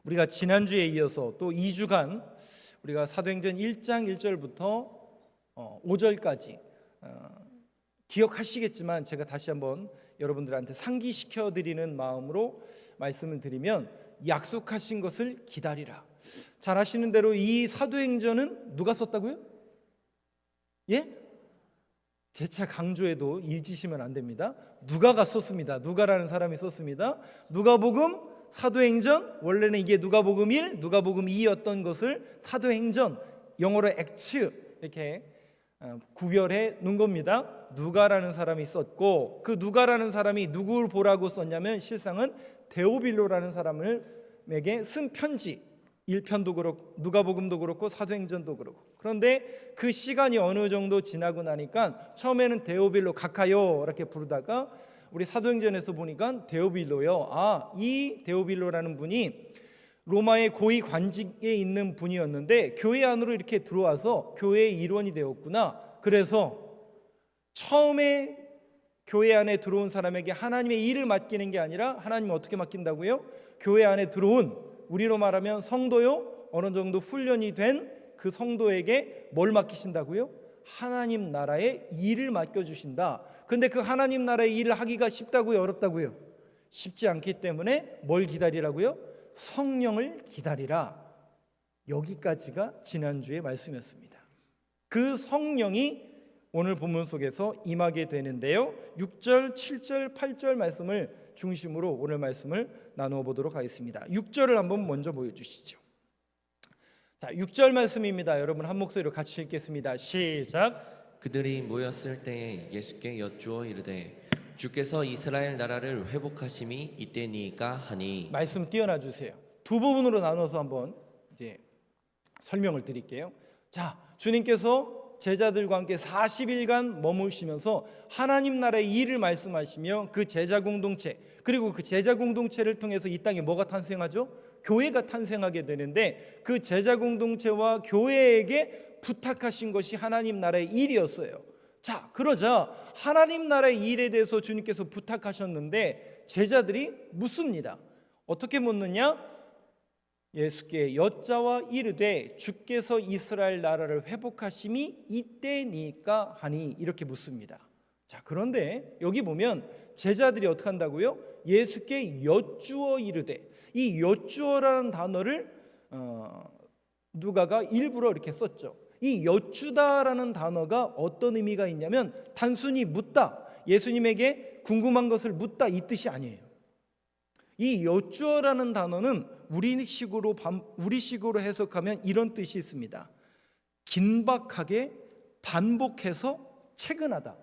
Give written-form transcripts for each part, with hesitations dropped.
우리가 지난주에 이어서 또 2주간 우리가 사도행전 1장 1절부터 5절까지 기억하시겠지만 제가 다시 한번 여러분들한테 상기시켜 드리는 마음으로 말씀을 드리면, 약속하신 것을 기다리라. 잘 아시는 대로 이 사도행전은 누가 썼다고요? 예? 재차 강조해도 잊으시면 안 됩니다. 누가가 썼습니다. 누가라는 사람이 썼습니다. 누가복음, 사도행전, 원래는 이게 누가복음 1, 누가복음 2였던 것을 사도행전, 영어로 액츠 이렇게 구별해 놓은 겁니다. 누가라는 사람이 썼고, 그 누가라는 사람이 누구를 보라고 썼냐면 실상은 데오빌로라는 사람에게 쓴 편지, 1편도 그렇고 누가복음도 그렇고 사도행전도 그렇고. 그런데 그 시간이 어느 정도 지나고 나니까 처음에는 데오빌로 가카요 이렇게 부르다가 우리 사도행전에서 보니까 데오빌로요. 이 데오빌로라는 분이 로마의 고위 관직에 있는 분이었는데 교회 안으로 이렇게 들어와서 교회의 일원이 되었구나. 그래서 처음에 교회 안에 들어온 사람에게 하나님의 일을 맡기는 게 아니라, 하나님이 어떻게 맡긴다고요? 교회 안에 들어온, 우리로 말하면 성도요, 어느 정도 훈련이 된 그 성도에게 뭘 맡기신다고요? 하나님 나라의 일을 맡겨주신다. 근데 그 하나님 나라의 일을 하기가 쉽다고요, 어렵다고요? 쉽지 않기 때문에 뭘 기다리라고요? 성령을 기다리라. 여기까지가 지난주의 말씀이었습니다. 그 성령이 오늘 본문 속에서 임하게 되는데요, 6절, 7절, 8절 말씀을 중심으로 오늘 말씀을 나누어 보도록 하겠습니다. 6절을 한번 먼저 보여주시죠. 자, 6절 말씀입니다. 여러분 한 목소리로 같이 읽겠습니다. 시작. 그들이 모였을 때에 예수께 여쭈어 이르되 주께서 이스라엘 나라를 회복하심이 이때니까 하니. 말씀 띄어놔 주세요. 두 부분으로 나눠서 한번 이제 설명을 드릴게요. 자, 주님께서 제자들과 함께 40일간 머무시면서 하나님 나라의 일을 말씀하시며 그 제자 공동체, 그리고 그 제자 공동체를 통해서 이 땅에 뭐가 탄생하죠? 교회가 탄생하게 되는데, 그 제자 공동체와 교회에게 부탁하신 것이 하나님 나라의 일이었어요. 자, 그러자 하나님 나라의 일에 대해서 주님께서 부탁하셨는데 제자들이 묻습니다. 어떻게 묻느냐? 예수께 여짜와 이르되 주께서 이스라엘 나라를 회복하심이 이때니까 하니, 이렇게 묻습니다. 자, 그런데 여기 보면 제자들이 어떻게 한다고요? 예수께 여쭈어 이르되, 이 여쭈어라는 단어를 누가가 일부러 이렇게 썼죠. 이 여쭈다라는 단어가 어떤 의미가 있냐면 단순히 묻다, 예수님에게 궁금한 것을 묻다, 이 뜻이 아니에요. 이 여쭈어라는 단어는 우리식으로 해석하면 이런 뜻이 있습니다. 긴박하게 반복해서 채근하다.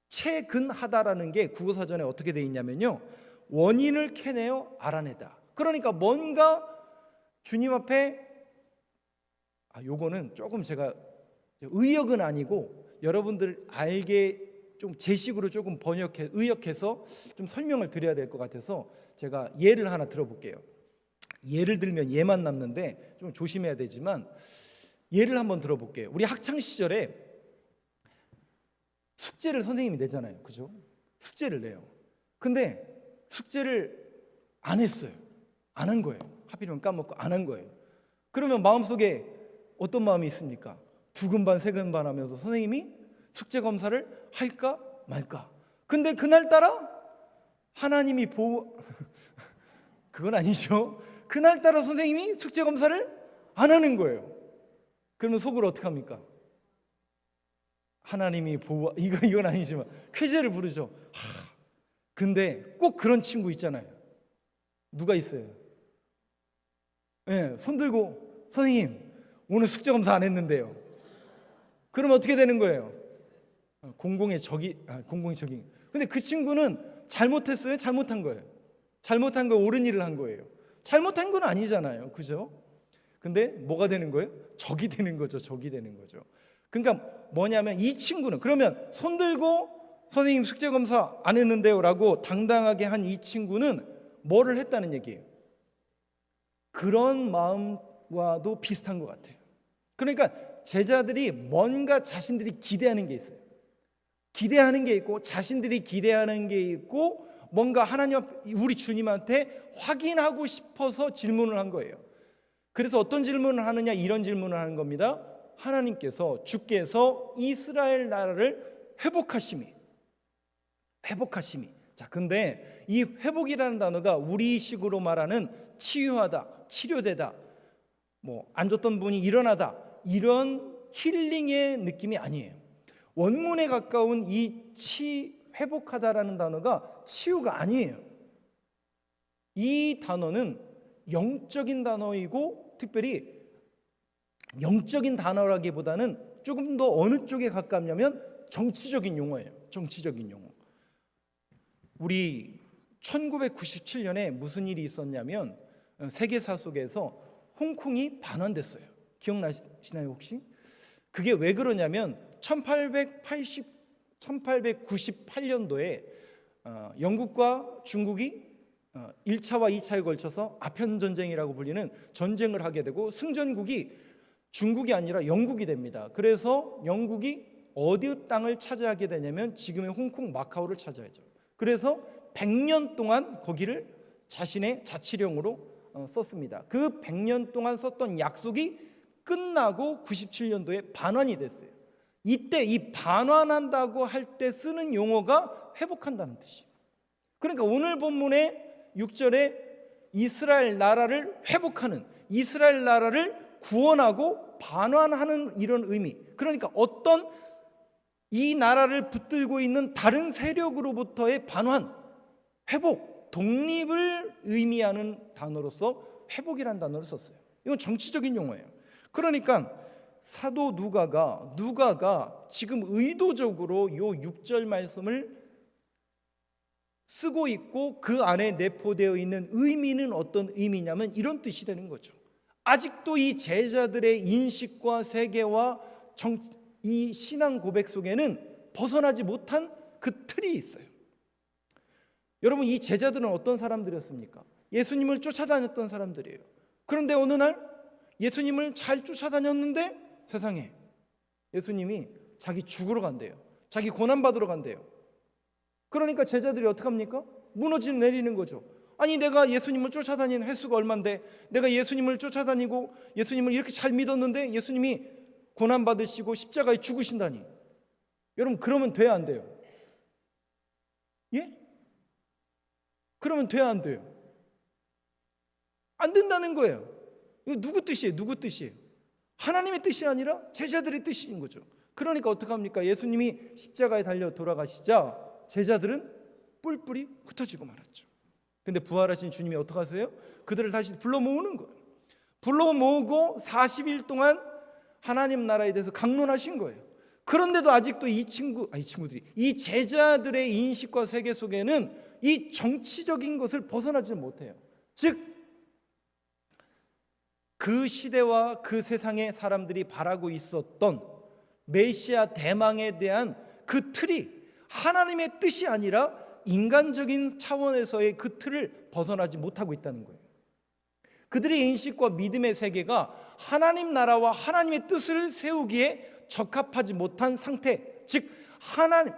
채근하다라는 게 국어사전에 어떻게 되어 있냐면요, 원인을 캐내어 알아내다. 그러니까 뭔가 주님 앞에, 요거는 조금 제가 의역은 아니고 여러분들 알게 좀 제식으로 조금 의역해서 좀 설명을 드려야 될 것 같아서 제가 예를 하나 들어볼게요. 예를 들면 예만 남는데 좀 조심해야 되지만 예를 한번 들어볼게요. 우리 학창 시절에 숙제를 선생님이 내잖아요, 그죠? 숙제를 내요. 근데 숙제를 안 했어요. 안 한 거예요. 하필이면 까먹고 안 한 거예요. 그러면 마음속에 어떤 마음이 있습니까? 두근반 세근반 하면서 선생님이 숙제 검사를 할까 말까. 근데 그날따라 하나님이 그건 아니죠. 그날따라 선생님이 숙제 검사를 안 하는 거예요. 그러면 속으로 어떻게 합니까? 하나님이 이건 아니지만 쾌재를 부르죠. 근데 꼭 그런 친구 있잖아요. 누가 있어요? 네, 손 들고 선생님 오늘 숙제 검사 안 했는데요. 그러면 어떻게 되는 거예요? 공공의 적이. 근데 그 친구는 잘못했어요? 잘못한 거예요? 잘못한 거, 옳은 일을 한 거예요. 잘못한 건 아니잖아요, 그죠? 근데 뭐가 되는 거예요? 적이 되는 거죠. 적이 되는 거죠. 그러니까 뭐냐면 이 친구는, 그러면 손 들고 선생님 숙제 검사 안 했는데요 라고 당당하게 한 이 친구는 뭐를 했다는 얘기예요? 그런 마음과도 비슷한 것 같아요. 그러니까 제자들이 뭔가 자신들이 기대하는 게 있어요. 기대하는 게 있고, 자신들이 기대하는 게 있고, 뭔가 하나님 우리 주님한테 확인하고 싶어서 질문을 한 거예요. 그래서 어떤 질문을 하느냐, 이런 질문을 하는 겁니다. 하나님께서, 주께서 이스라엘 나라를 회복하심이. 자, 근데 이 회복이라는 단어가 우리식으로 말하는 치유하다, 치료되다, 뭐 안 좋던 분이 일어나다, 이런 힐링의 느낌이 아니에요. 원문에 가까운 이 회복하다라는 단어가 치유가 아니에요. 이 단어는 영적인 단어이고, 특별히 영적인 단어라기보다는 조금 더 어느 쪽에 가깝냐면 정치적인 용어예요. 정치적인 용어. 우리 1997년에 무슨 일이 있었냐면 세계사 속에서 홍콩이 반환됐어요. 기억나시나요 혹시? 그게 왜 그러냐면 1898년도에 영국과 중국이 1차와 2차에 걸쳐서 아편전쟁이라고 불리는 전쟁을 하게 되고, 승전국이 중국이 아니라 영국이 됩니다. 그래서 영국이 어디 땅을 차지하게 되냐면 지금의 홍콩, 마카오를 차지하죠. 그래서 100년 동안 거기를 자신의 자치령으로 썼습니다. 그 100년 동안 썼던 약속이 끝나고 97년도에 반환이 됐어요. 이때 이 반환한다고 할 때 쓰는 용어가 회복한다는 뜻이에요. 그러니까 오늘 본문의 6절에 이스라엘 나라를 회복하는, 이스라엘 나라를 구원하고 반환하는 이런 의미. 그러니까 어떤 이 나라를 붙들고 있는 다른 세력으로부터의 반환, 회복, 독립을 의미하는 단어로서 회복이라는 단어를 썼어요. 이건 정치적인 용어예요. 그러니까 사도 누가가 지금 의도적으로 요 6절 말씀을 쓰고 있고, 그 안에 내포되어 있는 의미는 어떤 의미냐면 이런 뜻이 되는 거죠. 아직도 이 제자들의 인식과 세계와 이 신앙 고백 속에는 벗어나지 못한 그 틀이 있어요. 여러분, 이 제자들은 어떤 사람들이었습니까? 예수님을 쫓아다녔던 사람들이에요. 그런데 어느 날 예수님을 잘 쫓아다녔는데 세상에 예수님이 자기 죽으러 간대요. 자기 고난받으러 간대요. 그러니까 제자들이 어떡합니까? 무너져 내리는 거죠. 아니, 내가 예수님을 쫓아다니는 횟수가 얼만데, 내가 예수님을 쫓아다니고 예수님을 이렇게 잘 믿었는데 예수님이 고난받으시고 십자가에 죽으신다니. 여러분, 그러면 돼야 안 돼요? 예? 그러면 돼야 안 돼요? 안 된다는 거예요. 이거 누구 뜻이에요? 누구 뜻이에요? 하나님의 뜻이 아니라 제자들의 뜻인 거죠. 그러니까 어떡합니까? 예수님이 십자가에 달려 돌아가시자 제자들은 뿔뿔이 흩어지고 말았죠. 근데 부활하신 주님이 어떡하세요? 그들을 다시 불러 모으는 거예요. 불러 모으고 40일 동안 하나님 나라에 대해서 강론하신 거예요. 그런데도 아직도 이 제자들의 인식과 세계 속에는 이 정치적인 것을 벗어나지 못해요. 즉, 그 시대와 그 세상의 사람들이 바라고 있었던 메시아 대망에 대한 그 틀이 하나님의 뜻이 아니라 인간적인 차원에서의 그 틀을 벗어나지 못하고 있다는 거예요. 그들의 인식과 믿음의 세계가 하나님 나라와 하나님의 뜻을 세우기에 적합하지 못한 상태, 즉 하나님,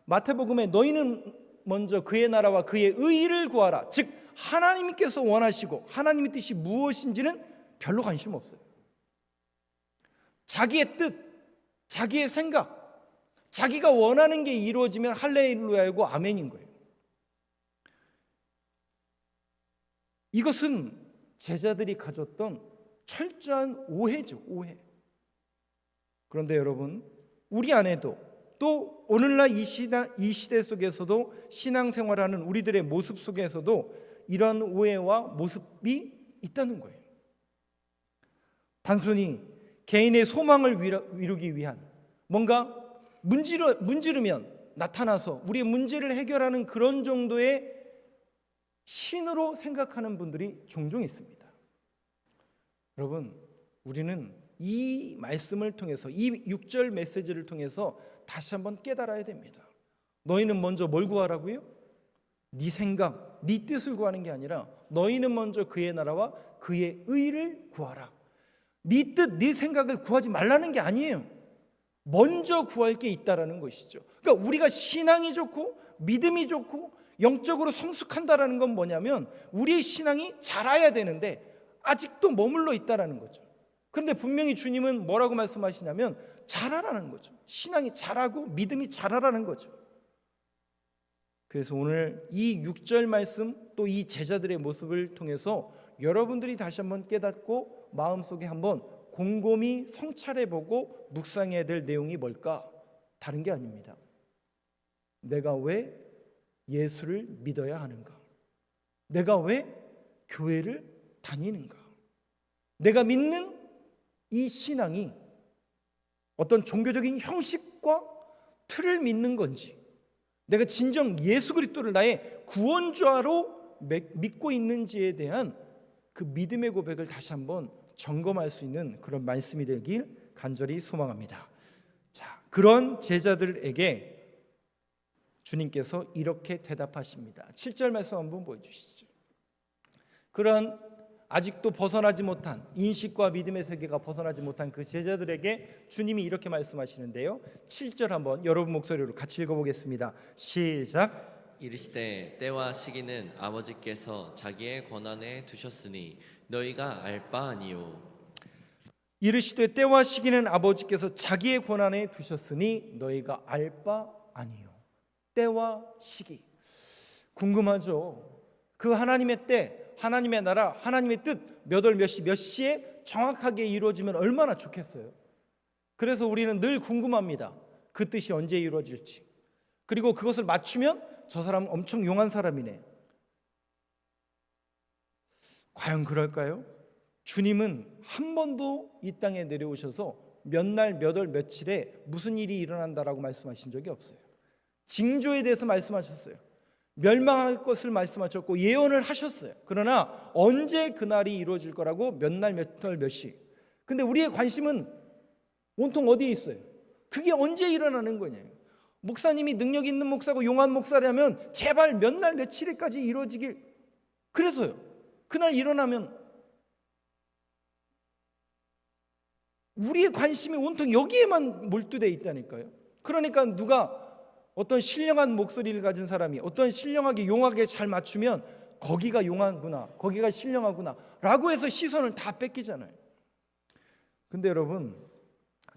마태복음에 너희는 먼저 그의 나라와 그의 의를 구하라, 즉 하나님께서 원하시고 하나님의 뜻이 무엇인지는 별로 관심 없어요. 자기의 뜻, 자기의 생각, 자기가 원하는 게 이루어지면 할렐루야이고 아멘인 거예요. 이것은 제자들이 가졌던 철저한 오해죠, 오해. 그런데 여러분, 우리 안에도 또 오늘날 이 시대 속에서도 신앙생활하는 우리들의 모습 속에서도 이런 오해와 모습이 있다는 거예요. 단순히 개인의 소망을 이루기 위한 뭔가 문지르면 나타나서 우리의 문제를 해결하는 그런 정도의 신으로 생각하는 분들이 종종 있습니다. 여러분, 우리는 이 말씀을 통해서, 이 6절 메시지를 통해서 다시 한번 깨달아야 됩니다. 너희는 먼저 뭘 구하라고요? 네 생각, 네 뜻을 구하는 게 아니라 너희는 먼저 그의 나라와 그의 의를 구하라. 네 뜻, 네 생각을 구하지 말라는 게 아니에요. 먼저 구할 게 있다라는 것이죠. 그러니까 우리가 신앙이 좋고 믿음이 좋고 영적으로 성숙한다라는 건 뭐냐면 우리의 신앙이 자라야 되는데 아직도 머물러 있다라는 거죠. 그런데 분명히 주님은 뭐라고 말씀하시냐면 자라라는 거죠. 신앙이 자라고 믿음이 자라라는 거죠. 그래서 오늘 이 6절 말씀 또 이 제자들의 모습을 통해서 여러분들이 다시 한번 깨닫고 마음속에 한번 곰곰이 성찰해보고 묵상해야 될 내용이 뭘까? 다른 게 아닙니다. 내가 왜 예수를 믿어야 하는가? 내가 왜 교회를 다니는가? 내가 믿는 이 신앙이 어떤 종교적인 형식과 틀을 믿는 건지, 내가 진정 예수 그리스도를 나의 구원자로 믿고 있는지에 대한 그 믿음의 고백을 다시 한번 점검할 수 있는 그런 말씀이 되길 간절히 소망합니다. 자, 그런 제자들에게 주님께서 이렇게 대답하십니다. 7절 말씀 한번 보여주시죠. 그런 아직도 벗어나지 못한 인식과 믿음의 세계가 벗어나지 못한 그 제자들에게 주님이 이렇게 말씀하시는데요. 7절 한번 여러분 목소리로 같이 읽어보겠습니다. 시작. 이르시되 때와 시기는 아버지께서 자기의 권한에 두셨으니 너희가 알 바 아니요. 이르시되 때와 시기는 아버지께서 자기의 권한에 두셨으니 너희가 알 바 아니요. 때와 시기 궁금하죠. 그 하나님의 때, 하나님의 나라, 하나님의 뜻 몇 월 몇 시 몇 시에 정확하게 이루어지면 얼마나 좋겠어요. 그래서 우리는 늘 궁금합니다. 그 뜻이 언제 이루어질지. 그리고 그것을 맞추면 저 사람은 엄청 용한 사람이네. 과연 그럴까요? 주님은 한 번도 이 땅에 내려오셔서 몇 날 몇 월 며칠에 무슨 일이 일어난다라고 말씀하신 적이 없어요. 징조에 대해서 말씀하셨어요. 멸망할 것을 말씀하셨고 예언을 하셨어요. 그러나 언제 그날이 이루어질 거라고 몇 날 몇 월 몇 시. 근데 우리의 관심은 온통 어디에 있어요? 그게 언제 일어나는 거냐요. 목사님이 능력 있는 목사고 용한 목사라면 제발 몇 날 며칠에까지 이루어지길. 그래서요, 그날 일어나면 우리의 관심이 온통 여기에만 몰두되어 있다니까요. 그러니까 누가 어떤 신령한 목소리를 가진 사람이 어떤 신령하게 용하게 잘 맞추면 거기가 용하구나, 거기가 신령하구나 라고 해서 시선을 다 뺏기잖아요. 근데 여러분,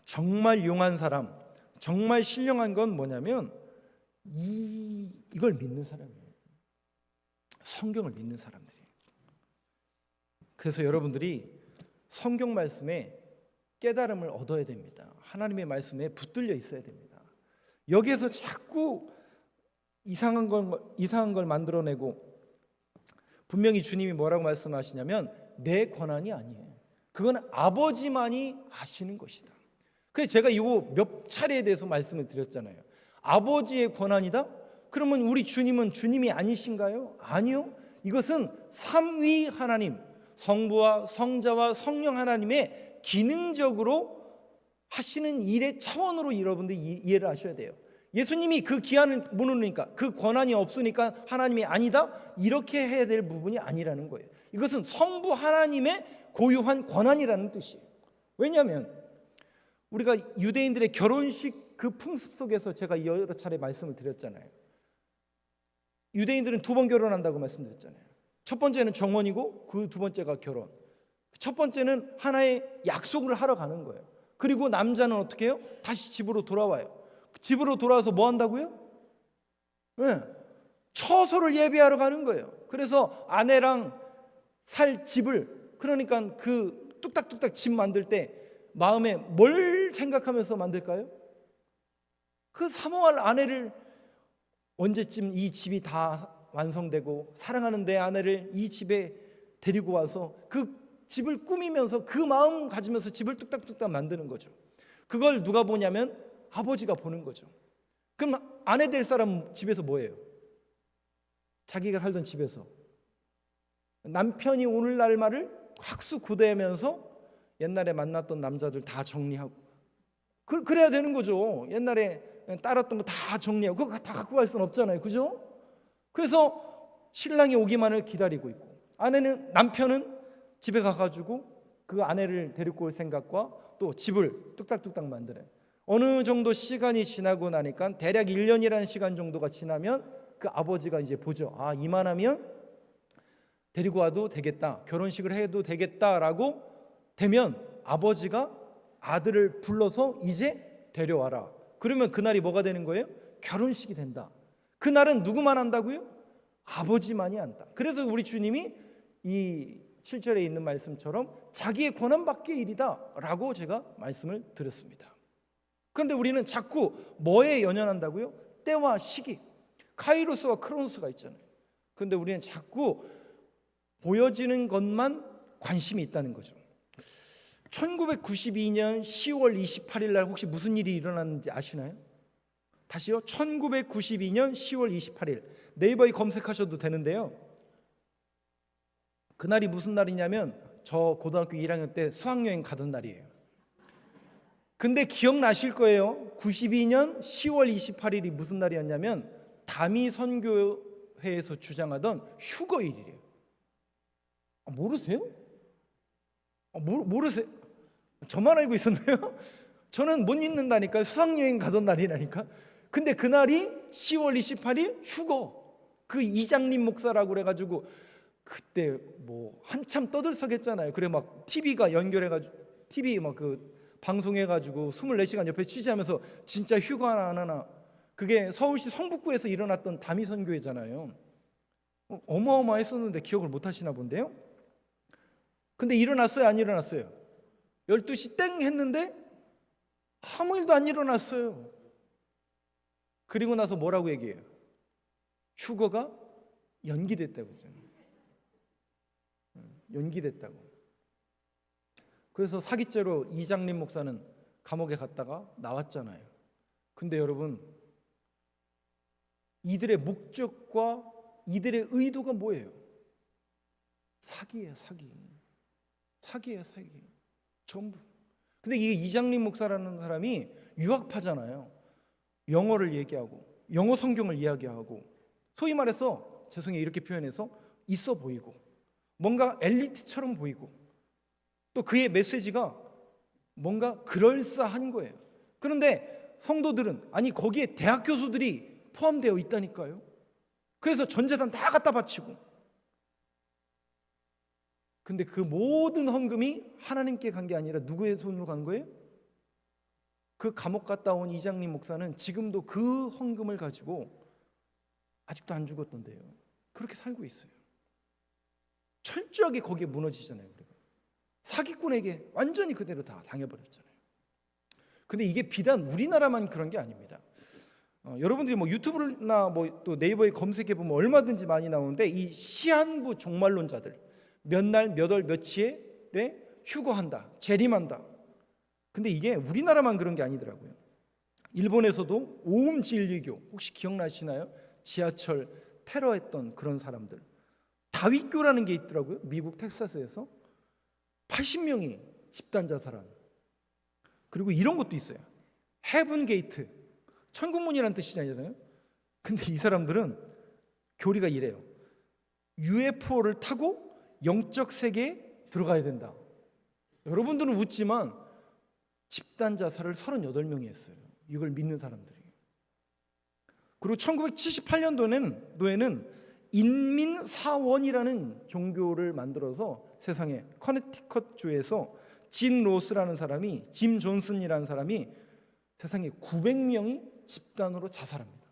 정말 용한 사람, 정말 신령한 건 뭐냐면 이걸 믿는 사람이에요. 성경을 믿는 사람들이에요. 그래서 여러분들이 성경 말씀에 깨달음을 얻어야 됩니다. 하나님의 말씀에 붙들려 있어야 됩니다. 여기에서 자꾸 이상한 걸 만들어내고, 분명히 주님이 뭐라고 말씀하시냐면 내 권한이 아니에요. 그건 아버지만이 아시는 것이다. 그래서 제가 이거 몇 차례에 대해서 말씀을 드렸잖아요. 아버지의 권한이다? 그러면 우리 주님은 주님이 아니신가요? 아니요. 이것은 삼위 하나님, 성부와 성자와 성령 하나님의 기능적으로 하시는 일의 차원으로 여러분들이 이해를 하셔야 돼요. 예수님이 그 기한을 무너니까, 그 권한이 없으니까 하나님이 아니다, 이렇게 해야 될 부분이 아니라는 거예요. 이것은 성부 하나님의 고유한 권한이라는 뜻이에요. 왜냐하면 우리가 유대인들의 결혼식 그 풍습 속에서 제가 여러 차례 말씀을 드렸잖아요. 유대인들은 2번 결혼한다고 말씀드렸잖아요. 첫 번째는 정원이고 그 두 번째가 결혼. 첫 번째는 하나의 약속을 하러 가는 거예요. 그리고 남자는 어떻게 해요? 다시 집으로 돌아와요. 집으로 돌아와서 뭐 한다고요? 네. 처소를 예비하러 가는 거예요. 그래서 아내랑 살 집을, 그러니까 그 뚝딱뚝딱 집 만들 때 마음에 뭘 생각하면서 만들까요? 그 사모할 아내를 언제쯤 이 집이 다 완성되고 사랑하는 내 아내를 이 집에 데리고 와서 그 집을 꾸미면서 그 마음 가지면서 집을 뚝딱뚝딱 만드는 거죠. 그걸 누가 보냐면 아버지가 보는 거죠. 그럼 아내 될 사람 집에서 뭐예요? 자기가 살던 집에서 남편이 오늘날 말을 학수고대하면서 옛날에 만났던 남자들 다 정리하고, 그래야 되는 거죠. 옛날에 따랐던 거 다 정리하고 그거 다 갖고 갈 수는 없잖아요. 그죠? 그래서 신랑이 오기만을 기다리고 있고, 남편은 집에 가가지고 그 아내를 데리고 올 생각과 또 집을 뚝딱뚝딱 만드는, 어느 정도 시간이 지나고 나니까 대략 1년이라는 시간 정도가 지나면 그 아버지가 이제 보죠. 아, 이만하면 데리고 와도 되겠다, 결혼식을 해도 되겠다라고 되면 아버지가 아들을 불러서 이제 데려와라. 그러면 그날이 뭐가 되는 거예요? 결혼식이 된다. 그날은 누구만 한다고요? 아버지만이 한다. 그래서 우리 주님이 이 7절에 있는 말씀처럼 자기의 권한 밖의 일이다 라고 제가 말씀을 드렸습니다. 그런데 우리는 자꾸 뭐에 연연한다고요? 때와 시기, 카이로스와 크로노스가 있잖아요. 그런데 우리는 자꾸 보여지는 것만 관심이 있다는 거죠. 1992년 10월 28일 날 혹시 무슨 일이 일어났는지 아시나요? 다시요. 1992년 10월 28일 네이버에 검색하셔도 되는데요. 그날이 무슨 날이냐면 저 고등학교 1학년 때 수학여행 가던 날이에요. 근데 기억나실 거예요. 92년 10월 28일이 무슨 날이었냐면 다미 선교회에서 주장하던 휴거일이래요. 모르세요? 모르세요? 저만 알고 있었나요? 저는 못 잊는다니까요. 수학여행 가던 날이라니까. 근데 그날이 10월 28일 휴거. 그 이장님 목사라고 그래가지고 그때 뭐 한참 떠들썩했잖아요. 그래 막 TV가 연결해가지고 TV 막 그 방송해가지고 24시간 옆에 취재하면서 진짜 휴거 하나 안 하나. 그게 서울시 성북구에서 일어났던 다미 선교회잖아요. 어마어마했었는데 기억을 못 하시나 본데요. 근데 일어났어요, 안 일어났어요? 12시 땡 했는데 아무 일도 안 일어났어요. 그리고 나서 뭐라고 얘기해요? 휴거가 연기됐다고 했잖아요. 연기됐다고. 그래서 사기죄로 이장림 목사는 감옥에 갔다가 나왔잖아요. 근데 여러분, 이들의 목적과 이들의 의도가 뭐예요? 사기예요, 사기. 사기예요, 사기. 전부. 근데 이 이장림 목사라는 사람이 유학파잖아요. 영어를 얘기하고 영어 성경을 이야기하고 소위 말해서 죄송해요 이렇게 표현해서 있어 보이고 뭔가 엘리트처럼 보이고 또 그의 메시지가 뭔가 그럴싸한 거예요. 그런데 성도들은 아니 거기에 대학 교수들이 포함되어 있다니까요. 그래서 전 재산 다 갖다 바치고 근데 그 모든 헌금이 하나님께 간 게 아니라 누구의 손으로 간 거예요? 그 감옥 갔다 온 이장림 목사는 지금도 그 헌금을 가지고 아직도 안 죽었던데요. 그렇게 살고 있어요. 철저하게 거기에 무너지잖아요. 사기꾼에게 완전히 그대로 다 당해버렸잖아요. 근데 이게 비단 우리나라만 그런 게 아닙니다. 여러분들이 뭐 유튜브나 뭐 또 네이버에 검색해 보면 얼마든지 많이 나오는데 이 시한부 종말론자들 몇 날, 몇 월, 며칠에 휴거한다, 재림한다. 근데 이게 우리나라만 그런 게 아니더라고요. 일본에서도 오음 진리교 혹시 기억나시나요? 지하철 테러했던 그런 사람들. 다윗교라는 게 있더라고요. 미국 텍사스에서 80명이 집단 자살한. 그리고 이런 것도 있어요. 헤븐 게이트, 천국문이라는 뜻이잖아요. 근데 이 사람들은 교리가 이래요. UFO를 타고 영적 세계에 들어가야 된다. 여러분들은 웃지만 집단 자살을 38명이 했어요. 이걸 믿는 사람들이. 그리고 1978년도에는 인민사원이라는 종교를 만들어서 세상에 커네티컷 주에서 짐 로스라는 사람이 짐 존슨이라는 사람이 세상에 900명이 집단으로 자살합니다.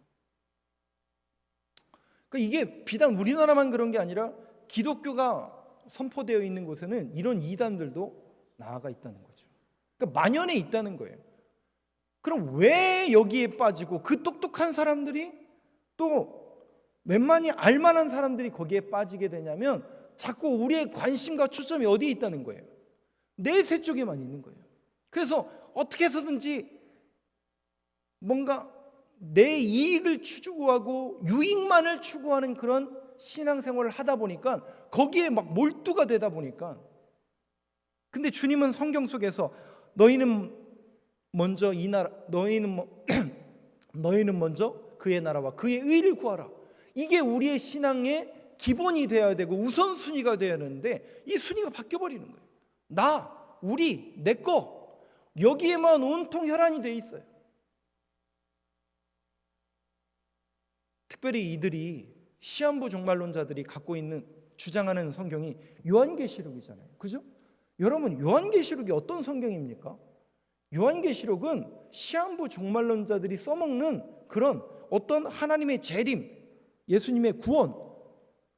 그러니까 이게 비단 우리나라만 그런 게 아니라 기독교가 선포되어 있는 곳에는 이런 이단들도 나아가 있다는 거죠. 그러니까 만연해 있다는 거예요. 그럼 왜 여기에 빠지고 그 똑똑한 사람들이 또 웬만히 알만한 사람들이 거기에 빠지게 되냐면 자꾸 우리의 관심과 초점이 어디에 있다는 거예요. 내세 쪽에만 있는 거예요. 그래서 어떻게 해서든지 뭔가 내 이익을 추구하고 유익만을 추구하는 그런 신앙생활을 하다 보니까 거기에 막 몰두가 되다 보니까 근데 주님은 성경 속에서 너희는 먼저 이 나라 너희는 먼저 그의 나라와 그의 의를 구하라. 이게 우리의 신앙의 기본이 되어야 되고 우선순위가 되어야 하는데 이 순위가 바뀌어 버리는 거예요. 나, 우리, 내 거 여기에만 온통 혈안이 돼 있어요. 특별히 이들이 시한부 종말론자들이 갖고 있는 주장하는 성경이 요한계시록이잖아요. 그죠? 여러분, 요한계시록이 어떤 성경입니까? 요한계시록은 시한부 종말론자들이 써먹는 그런 어떤 하나님의 재림, 예수님의 구원,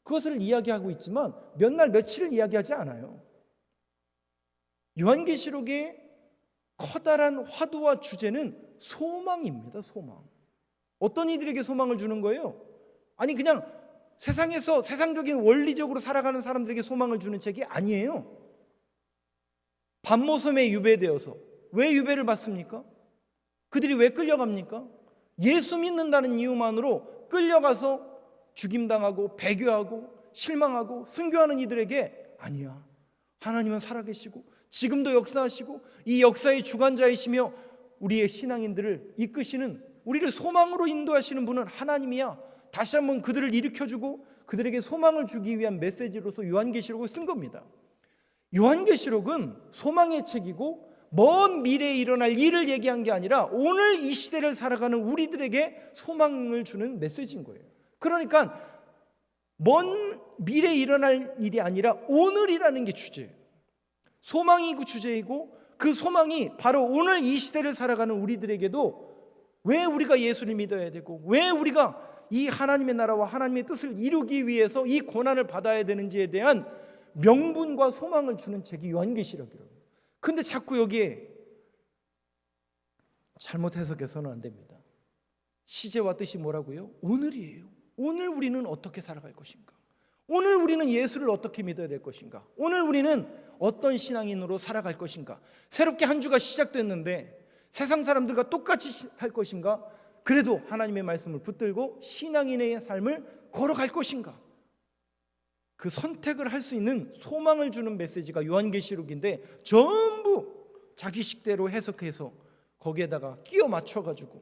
그것을 이야기하고 있지만 몇 날 며칠을 이야기하지 않아요. 요한계시록의 커다란 화두와 주제는 소망입니다. 소망. 어떤 이들에게 소망을 주는 거예요? 아니, 그냥 세상에서 세상적인 원리적으로 살아가는 사람들에게 소망을 주는 책이 아니에요. 밤모섬에 유배되어서 왜 유배를 받습니까? 그들이 왜 끌려갑니까? 예수 믿는다는 이유만으로 끌려가서 죽임당하고 배교하고 실망하고 순교하는 이들에게 아니야, 하나님은 살아계시고 지금도 역사하시고 이 역사의 주관자이시며 우리의 신앙인들을 이끄시는, 우리를 소망으로 인도하시는 분은 하나님이야. 다시 한번 그들을 일으켜주고 그들에게 소망을 주기 위한 메시지로서 요한계시록을 쓴 겁니다. 요한계시록은 소망의 책이고 먼 미래에 일어날 일을 얘기한 게 아니라 오늘 이 시대를 살아가는 우리들에게 소망을 주는 메시지인 거예요. 그러니까 먼 미래에 일어날 일이 아니라 오늘이라는 게 주제예요. 소망이 그 주제이고 그 소망이 바로 오늘 이 시대를 살아가는 우리들에게도 왜 우리가 예수를 믿어야 되고 왜 우리가 이 하나님의 나라와 하나님의 뜻을 이루기 위해서 이 고난을 받아야 되는지에 대한 명분과 소망을 주는 책이 요한계시록이라고. 근데 자꾸 여기에 잘못 해석해서는 안 됩니다. 시제와 뜻이 뭐라고요? 오늘이에요. 오늘 우리는 어떻게 살아갈 것인가? 오늘 우리는 예수를 어떻게 믿어야 될 것인가? 오늘 우리는 어떤 신앙인으로 살아갈 것인가? 새롭게 한 주가 시작됐는데 세상 사람들과 똑같이 살 것인가? 그래도 하나님의 말씀을 붙들고 신앙인의 삶을 걸어갈 것인가? 그 선택을 할 수 있는 소망을 주는 메시지가 요한계시록인데 전부 자기식대로 해석해서 거기에다가 끼워 맞춰가지고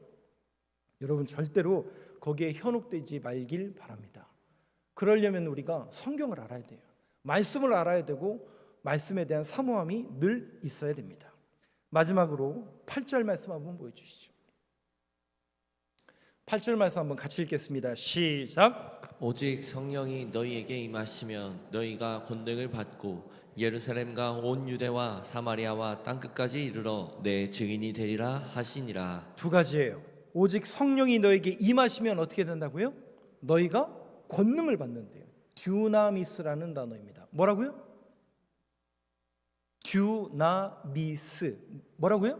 여러분 절대로 거기에 현혹되지 말길 바랍니다. 그러려면 우리가 성경을 알아야 돼요. 말씀을 알아야 되고 말씀에 대한 사모함이 늘 있어야 됩니다. 마지막으로 8절 말씀 한번 보여주시죠. 8절 말씀 한번 같이 읽겠습니다. 시작. 오직 성령이 너희에게 임하시면 너희가 권능을 받고 예루살렘과 온 유대와 사마리아와 땅끝까지 이르러 내 증인이 되리라 하시니라. 두 가지예요. 오직 성령이 너에게 임하시면 어떻게 된다고요? 너희가 권능을 받는데요. 듀나미스라는 단어입니다. 뭐라고요? 듀나미스. 뭐라고요?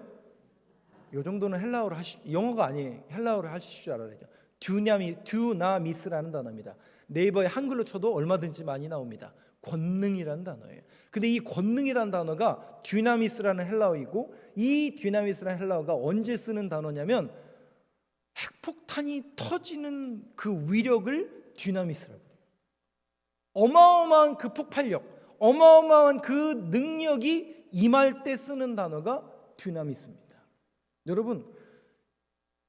요 정도는 헬라어로 영어가 아니에요. 헬라어로 하실 줄 알아야죠. 듀나미스라는 단어입니다. 네이버에 한글로 쳐도 얼마든지 많이 나옵니다. 권능이라는 단어예요. 근데 이 권능이라는 단어가 듀나미스라는 헬라어이고 이 듀나미스라는 헬라어가 언제 쓰는 단어냐면 핵폭탄이 터지는 그 위력을 듀나미스라고 해요. 어마어마한 그 폭발력, 어마어마한 그 능력이 임할 때 쓰는 단어가 듀나미스입니다. 여러분,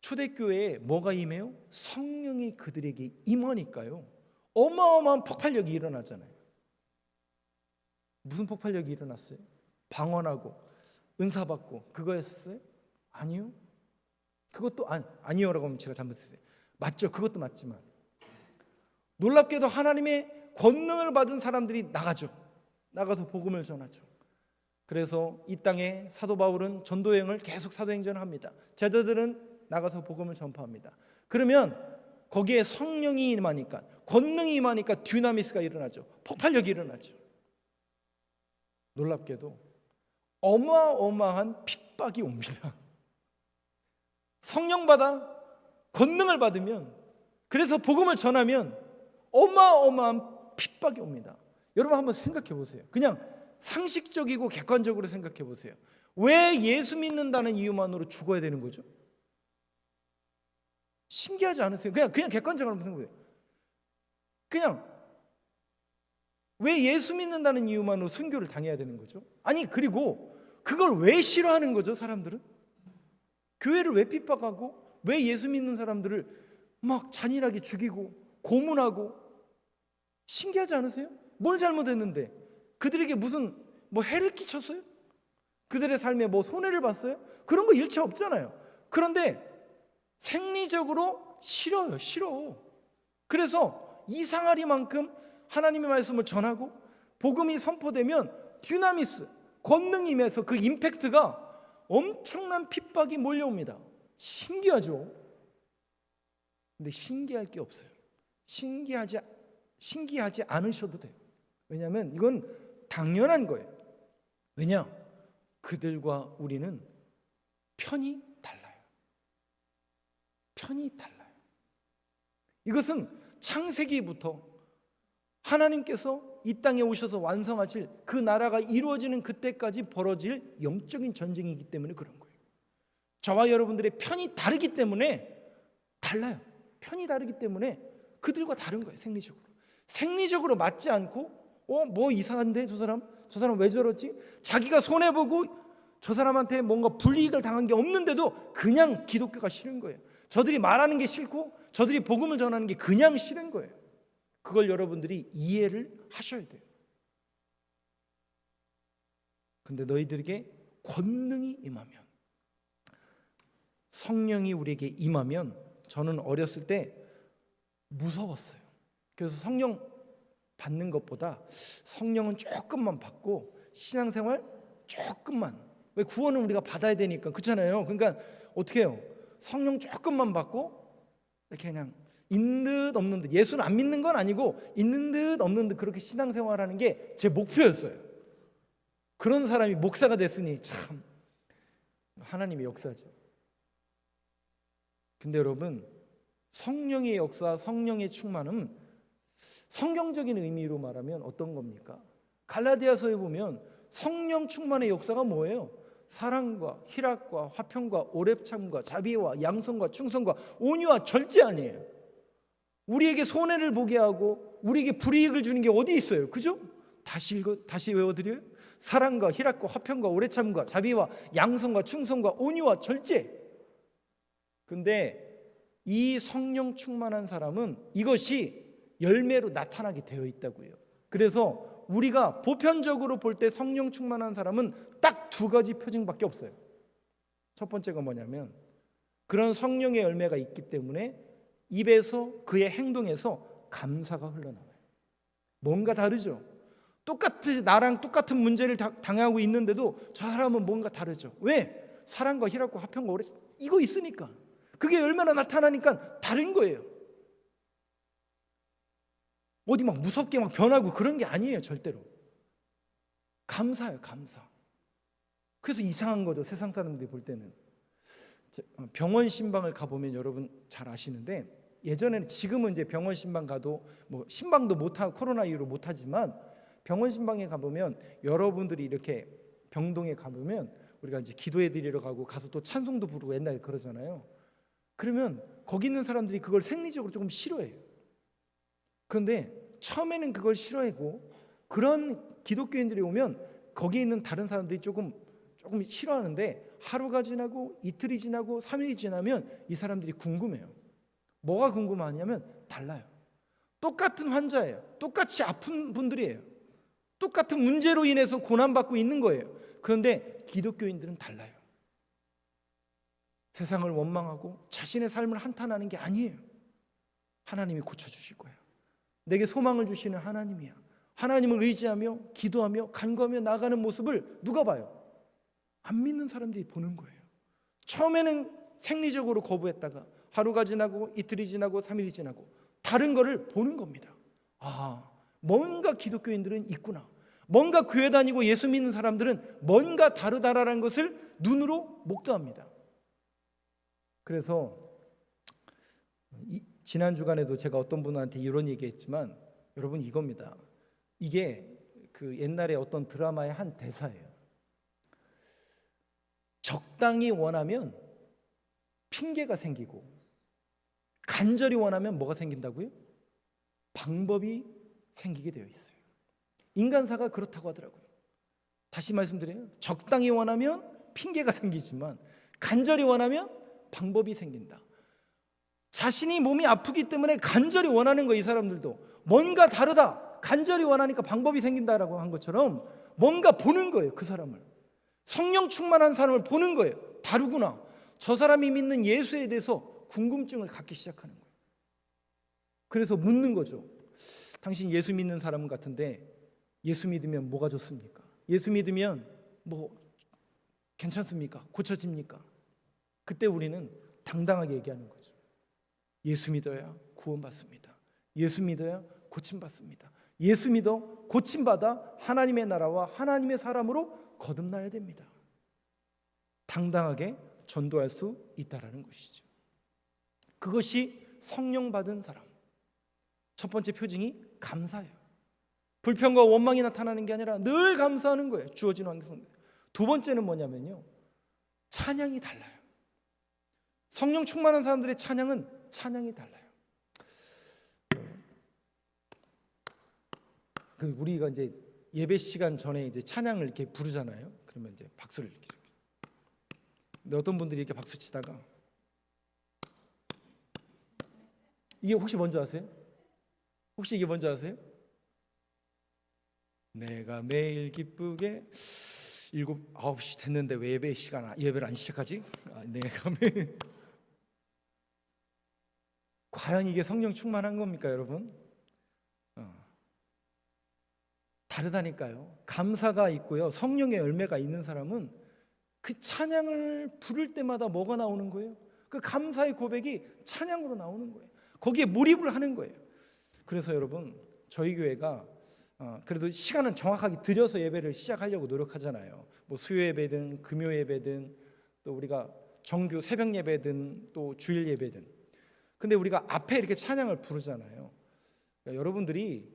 초대교회에 뭐가 임해요? 성령이 그들에게 임하니까요 어마어마한 폭발력이 일어나잖아요. 무슨 폭발력이 일어났어요? 방언하고 은사받고 그거였어요? 아니요. 그것도 아니요라고 하면 제가 잘못했어요. 맞죠? 그것도 맞지만 놀랍게도 하나님의 권능을 받은 사람들이 나가서 복음을 전하죠. 그래서 이 땅에 사도 바울은 전도여행을 계속 사도행전을 합니다. 제자들은 나가서 복음을 전파합니다. 그러면 거기에 성령이 임하니까, 권능이 임하니까 듀나미스가 일어나죠. 폭발력이 일어나죠. 놀랍게도 어마어마한 핍박이 옵니다. 성령 받아 권능을 받으면, 그래서 복음을 전하면 어마어마한 핍박이 옵니다. 여러분 한번 생각해 보세요. 그냥 상식적이고 객관적으로 생각해 보세요. 왜 예수 믿는다는 이유만으로 죽어야 되는 거죠? 신기하지 않으세요? 그냥 객관적으로 생각해 보세요. 그냥 왜 예수 믿는다는 이유만으로 순교를 당해야 되는 거죠? 아니, 그리고 그걸 왜 싫어하는 거죠, 사람들은? 교회를 왜 핍박하고 왜 예수 믿는 사람들을 막 잔인하게 죽이고 고문하고, 신기하지 않으세요? 뭘 잘못했는데? 그들에게 무슨 해를 끼쳤어요? 그들의 삶에 손해를 봤어요? 그런 거 일체 없잖아요. 그런데 생리적으로 싫어요. 싫어. 그래서 이상하리만큼 하나님의 말씀을 전하고 복음이 선포되면 듀나미스, 권능이 임해서 그 임팩트가 엄청난 핍박이 몰려옵니다. 신기하죠? 근데 신기할 게 없어요. 신기하지 않으셔도 돼요. 왜냐하면 이건 당연한 거예요. 왜냐? 그들과 우리는 편이 달라요. 편이 달라요. 이것은 창세기부터 하나님께서 이 땅에 오셔서 완성하실 그 나라가 이루어지는 그때까지 벌어질 영적인 전쟁이기 때문에 그런 거예요. 저와 여러분들의 편이 다르기 때문에 달라요. 편이 다르기 때문에 그들과 다른 거예요. 생리적으로 맞지 않고 뭐 이상한데 저 사람 왜 저러지? 자기가 손해보고 저 사람한테 뭔가 불이익을 당한 게 없는데도 그냥 기독교가 싫은 거예요. 저들이 말하는 게 싫고 저들이 복음을 전하는 게 그냥 싫은 거예요. 그걸 여러분들이 이해를 하셔야 돼요. 근데 너희들에게 권능이 임하면, 성령이 우리에게 임하면, 저는 어렸을 때 무서웠어요. 그래서 성령 받는 것보다 성령은 조금만 받고 신앙생활 조금만, 왜 구원은 우리가 받아야 되니까, 그렇잖아요. 그러니까 어떻게 해요? 성령 조금만 받고 이렇게 그냥 있는 듯 없는 듯, 예수는 안 믿는 건 아니고 있는 듯 없는 듯 그렇게 신앙생활하는 게 제 목표였어요. 그런 사람이 목사가 됐으니 참 하나님의 역사죠. 근데 여러분, 성령의 역사, 성령의 충만은 성경적인 의미로 말하면 어떤 겁니까? 갈라디아서에 보면 성령 충만의 역사가 뭐예요? 사랑과 희락과 화평과 오랩참과 자비와 양성과 충성과 온유와 절제 아니에요. 우리에게 손해를 보게 하고 우리에게 불이익을 주는 게 어디 있어요? 그죠? 다시 외워드려요. 사랑과 희락과 화평과 오래참과 자비와 양성과 충성과 온유와 절제. 근데 이 성령 충만한 사람은 이것이 열매로 나타나게 되어 있다고요. 그래서 우리가 보편적으로 볼 때 성령 충만한 사람은 딱 두 가지 표징밖에 없어요. 첫 번째가 뭐냐면 그런 성령의 열매가 있기 때문에 입에서, 그의 행동에서 감사가 흘러나와요. 뭔가 다르죠. 나랑 똑같은 문제를 당하고 있는데도 저 사람은 뭔가 다르죠. 왜? 사랑과 희락과 화평과 오래 이거 있으니까. 그게 열매로 나타나니까 다른 거예요. 어디 막 무섭게 막 변하고 그런 게 아니에요. 절대로. 감사예요. 감사. 그래서 이상한 거죠. 세상 사람들이 볼 때는. 병원 신방을 가보면 여러분 잘 아시는데, 예전에는, 지금은 이제 병원 신방 가도 뭐 신방도 못하고 코로나 이후로 못하지만 병원 신방에 가보면 여러분들이 이렇게 병동에 가보면 우리가 이제 기도해 드리러 가서 또 찬송도 부르고 옛날에 그러잖아요. 그러면 거기 있는 사람들이 그걸 생리적으로 조금 싫어해요. 그런데 처음에는 그걸 싫어하고, 그런 기독교인들이 오면 거기 있는 다른 사람들이 조금 싫어하는데, 하루가 지나고 이틀이 지나고 3일이 지나면 이 사람들이 궁금해요. 뭐가 궁금하냐면 달라요. 똑같은 환자예요. 똑같이 아픈 분들이에요. 똑같은 문제로 인해서 고난받고 있는 거예요. 그런데 기독교인들은 달라요. 세상을 원망하고 자신의 삶을 한탄하는 게 아니에요. 하나님이 고쳐주실 거예요. 내게 소망을 주시는 하나님이야. 하나님을 의지하며 기도하며 간구하며 나아가는 모습을 누가 봐요? 안 믿는 사람들이 보는 거예요. 처음에는 생리적으로 거부했다가 하루가 지나고 이틀이 지나고 3일이 지나고 다른 거를 보는 겁니다. 아, 뭔가 기독교인들은 있구나. 뭔가 교회 다니고 예수 믿는 사람들은 뭔가 다르다라는 것을 눈으로 목도합니다. 그래서 지난 주간에도 제가 어떤 분한테 이런 얘기했지만, 여러분 이겁니다. 이게 그 옛날에 어떤 드라마의 한 대사예요. 적당히 원하면 핑계가 생기고, 간절히 원하면 뭐가 생긴다고요? 방법이 생기게 되어 있어요. 인간사가 그렇다고 하더라고요. 다시 말씀드려요. 적당히 원하면 핑계가 생기지만 간절히 원하면 방법이 생긴다. 자신이 몸이 아프기 때문에 간절히 원하는 거, 이 사람들도 뭔가 다르다, 간절히 원하니까 방법이 생긴다라고 한 것처럼 뭔가 보는 거예요. 그 사람을, 성령 충만한 사람을 보는 거예요. 다르구나. 저 사람이 믿는 예수에 대해서 궁금증을 갖기 시작하는 거예요. 그래서 묻는 거죠. 당신 예수 믿는 사람 같은데 예수 믿으면 뭐가 좋습니까? 예수 믿으면 뭐 괜찮습니까? 고쳐집니까? 그때 우리는 당당하게 얘기하는 거죠. 예수 믿어야 구원받습니다. 예수 믿어야 고침받습니다. 예수 믿어 고침받아 하나님의 나라와 하나님의 사람으로 거듭나야 됩니다. 당당하게 전도할 수 있다라는 것이죠. 그것이 성령 받은 사람. 첫 번째 표징이 감사예요. 불평과 원망이 나타나는 게 아니라 늘 감사하는 거예요. 주어진 환경. 두 번째는 뭐냐면요, 찬양이 달라요. 성령 충만한 사람들의 찬양이 달라요. 우리가 이제 예배 시간 전에 이제 찬양을 이렇게 부르잖아요. 그러면 이제 박수를 이렇게. 근데 어떤 분들이 이렇게 박수 치다가 이게 혹시 뭔지 아세요? 혹시 이게 뭔지 아세요? 내가 매일 기쁘게 9시 됐는데 왜 예배를 안 시작하지? 내가 매일 과연 이게 성령 충만한 겁니까, 여러분? 다르다니까요. 감사가 있고요, 성령의 열매가 있는 사람은 그 찬양을 부를 때마다 뭐가 나오는 거예요? 그 감사의 고백이 찬양으로 나오는 거예요. 거기에 몰입을 하는 거예요. 그래서 여러분, 저희 교회가 그래도 시간은 정확하게 들여서 예배를 시작하려고 노력하잖아요. 뭐 수요 예배든 금요 예배든 또 우리가 정규 새벽 예배든 또 주일 예배든. 근데 우리가 앞에 이렇게 찬양을 부르잖아요. 그러니까 여러분들이,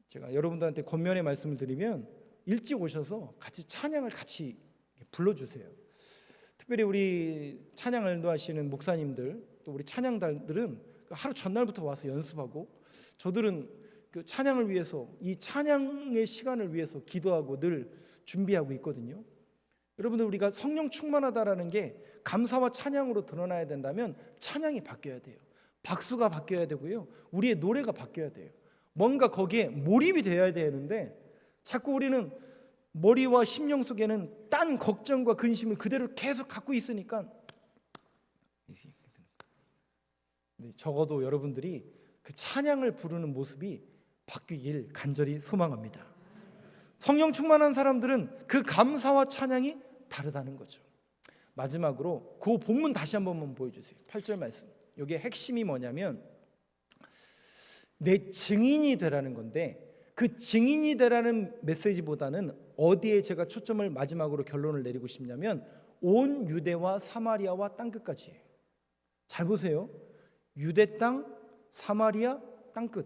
제가 여러분들한테 권면의 말씀을 드리면 일찍 오셔서 같이 찬양을 같이 불러주세요. 특별히 우리 찬양을 인도하시는 목사님들, 또 우리 찬양단들은 하루 전날부터 와서 연습하고, 저들은 그 찬양을 위해서, 이 찬양의 시간을 위해서 기도하고 늘 준비하고 있거든요. 여러분들, 우리가 성령 충만하다라는 게 감사와 찬양으로 드러나야 된다면 찬양이 바뀌어야 돼요. 박수가 바뀌어야 되고요, 우리의 노래가 바뀌어야 돼요. 뭔가 거기에 몰입이 되어야 되는데 자꾸 우리는 머리와 심령 속에는 딴 걱정과 근심을 그대로 계속 갖고 있으니까, 적어도 여러분들이 그 찬양을 부르는 모습이 바뀌길 간절히 소망합니다. 성령 충만한 사람들은 그 감사와 찬양이 다르다는 거죠. 마지막으로 그 본문 다시 한 번만 보여주세요. 8절 말씀. 여기에 핵심이 뭐냐면 내 증인이 되라는 건데, 그 증인이 되라는 메시지보다는 어디에 제가 초점을 마지막으로 결론을 내리고 싶냐면 온 유대와 사마리아와 땅끝까지예요. 잘 보세요. 유대 땅, 사마리아 땅끝.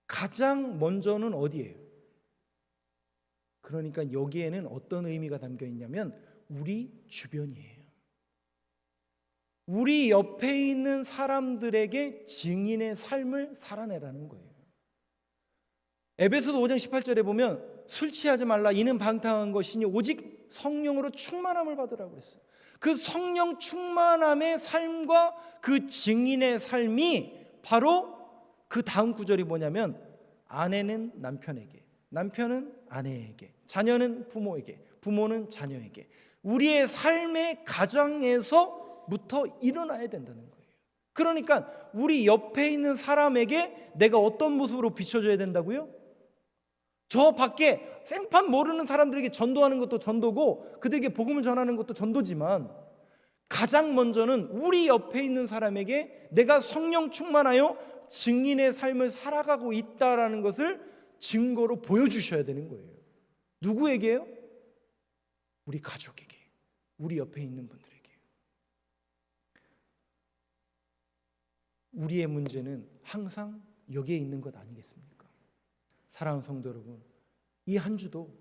가장 먼저는 어디예요? 그러니까 여기에는 어떤 의미가 담겨 있냐면 우리 주변이에요. 우리 옆에 있는 사람들에게 증인의 삶을 살아내라는 거예요. 에베소서 5장 18절에 보면 술 취하지 말라, 이는 방탕한 것이니 오직 성령으로 충만함을 받으라고 그랬어요. 그 성령 충만함의 삶과 그 증인의 삶이 바로 그 다음 구절이 뭐냐면 아내는 남편에게, 남편은 아내에게, 자녀는 부모에게, 부모는 자녀에게, 우리의 삶의 가정에서부터 일어나야 된다는 거예요. 그러니까 우리 옆에 있는 사람에게 내가 어떤 모습으로 비춰줘야 된다고요? 저 밖에 생판 모르는 사람들에게 전도하는 것도 전도고 그들에게 복음을 전하는 것도 전도지만 가장 먼저는 우리 옆에 있는 사람에게 내가 성령 충만하여 증인의 삶을 살아가고 있다라는 것을 증거로 보여주셔야 되는 거예요. 누구에게요? 우리 가족에게, 우리 옆에 있는 분들에게. 우리의 문제는 항상 여기에 있는 것 아니겠습니까? 사랑하는 성도 여러분, 이 한 주도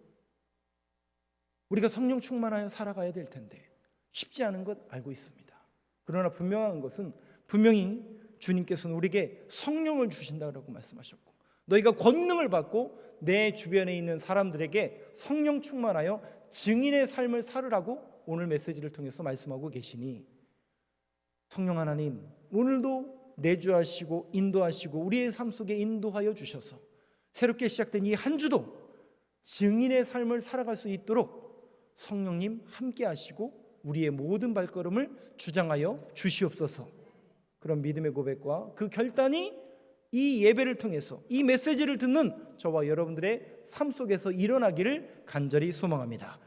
우리가 성령 충만하여 살아가야 될 텐데 쉽지 않은 것 알고 있습니다. 그러나 분명한 것은 분명히 주님께서는 우리에게 성령을 주신다고 말씀하셨고, 너희가 권능을 받고 내 주변에 있는 사람들에게 성령 충만하여 증인의 삶을 살으라고 오늘 메시지를 통해서 말씀하고 계시니, 성령 하나님 오늘도 내주하시고 인도하시고 우리의 삶 속에 인도하여 주셔서 새롭게 시작된 이 한 주도 증인의 삶을 살아갈 수 있도록 성령님 함께 하시고 우리의 모든 발걸음을 주장하여 주시옵소서. 그런 믿음의 고백과 그 결단이 이 예배를 통해서 이 메시지를 듣는 저와 여러분들의 삶 속에서 일어나기를 간절히 소망합니다.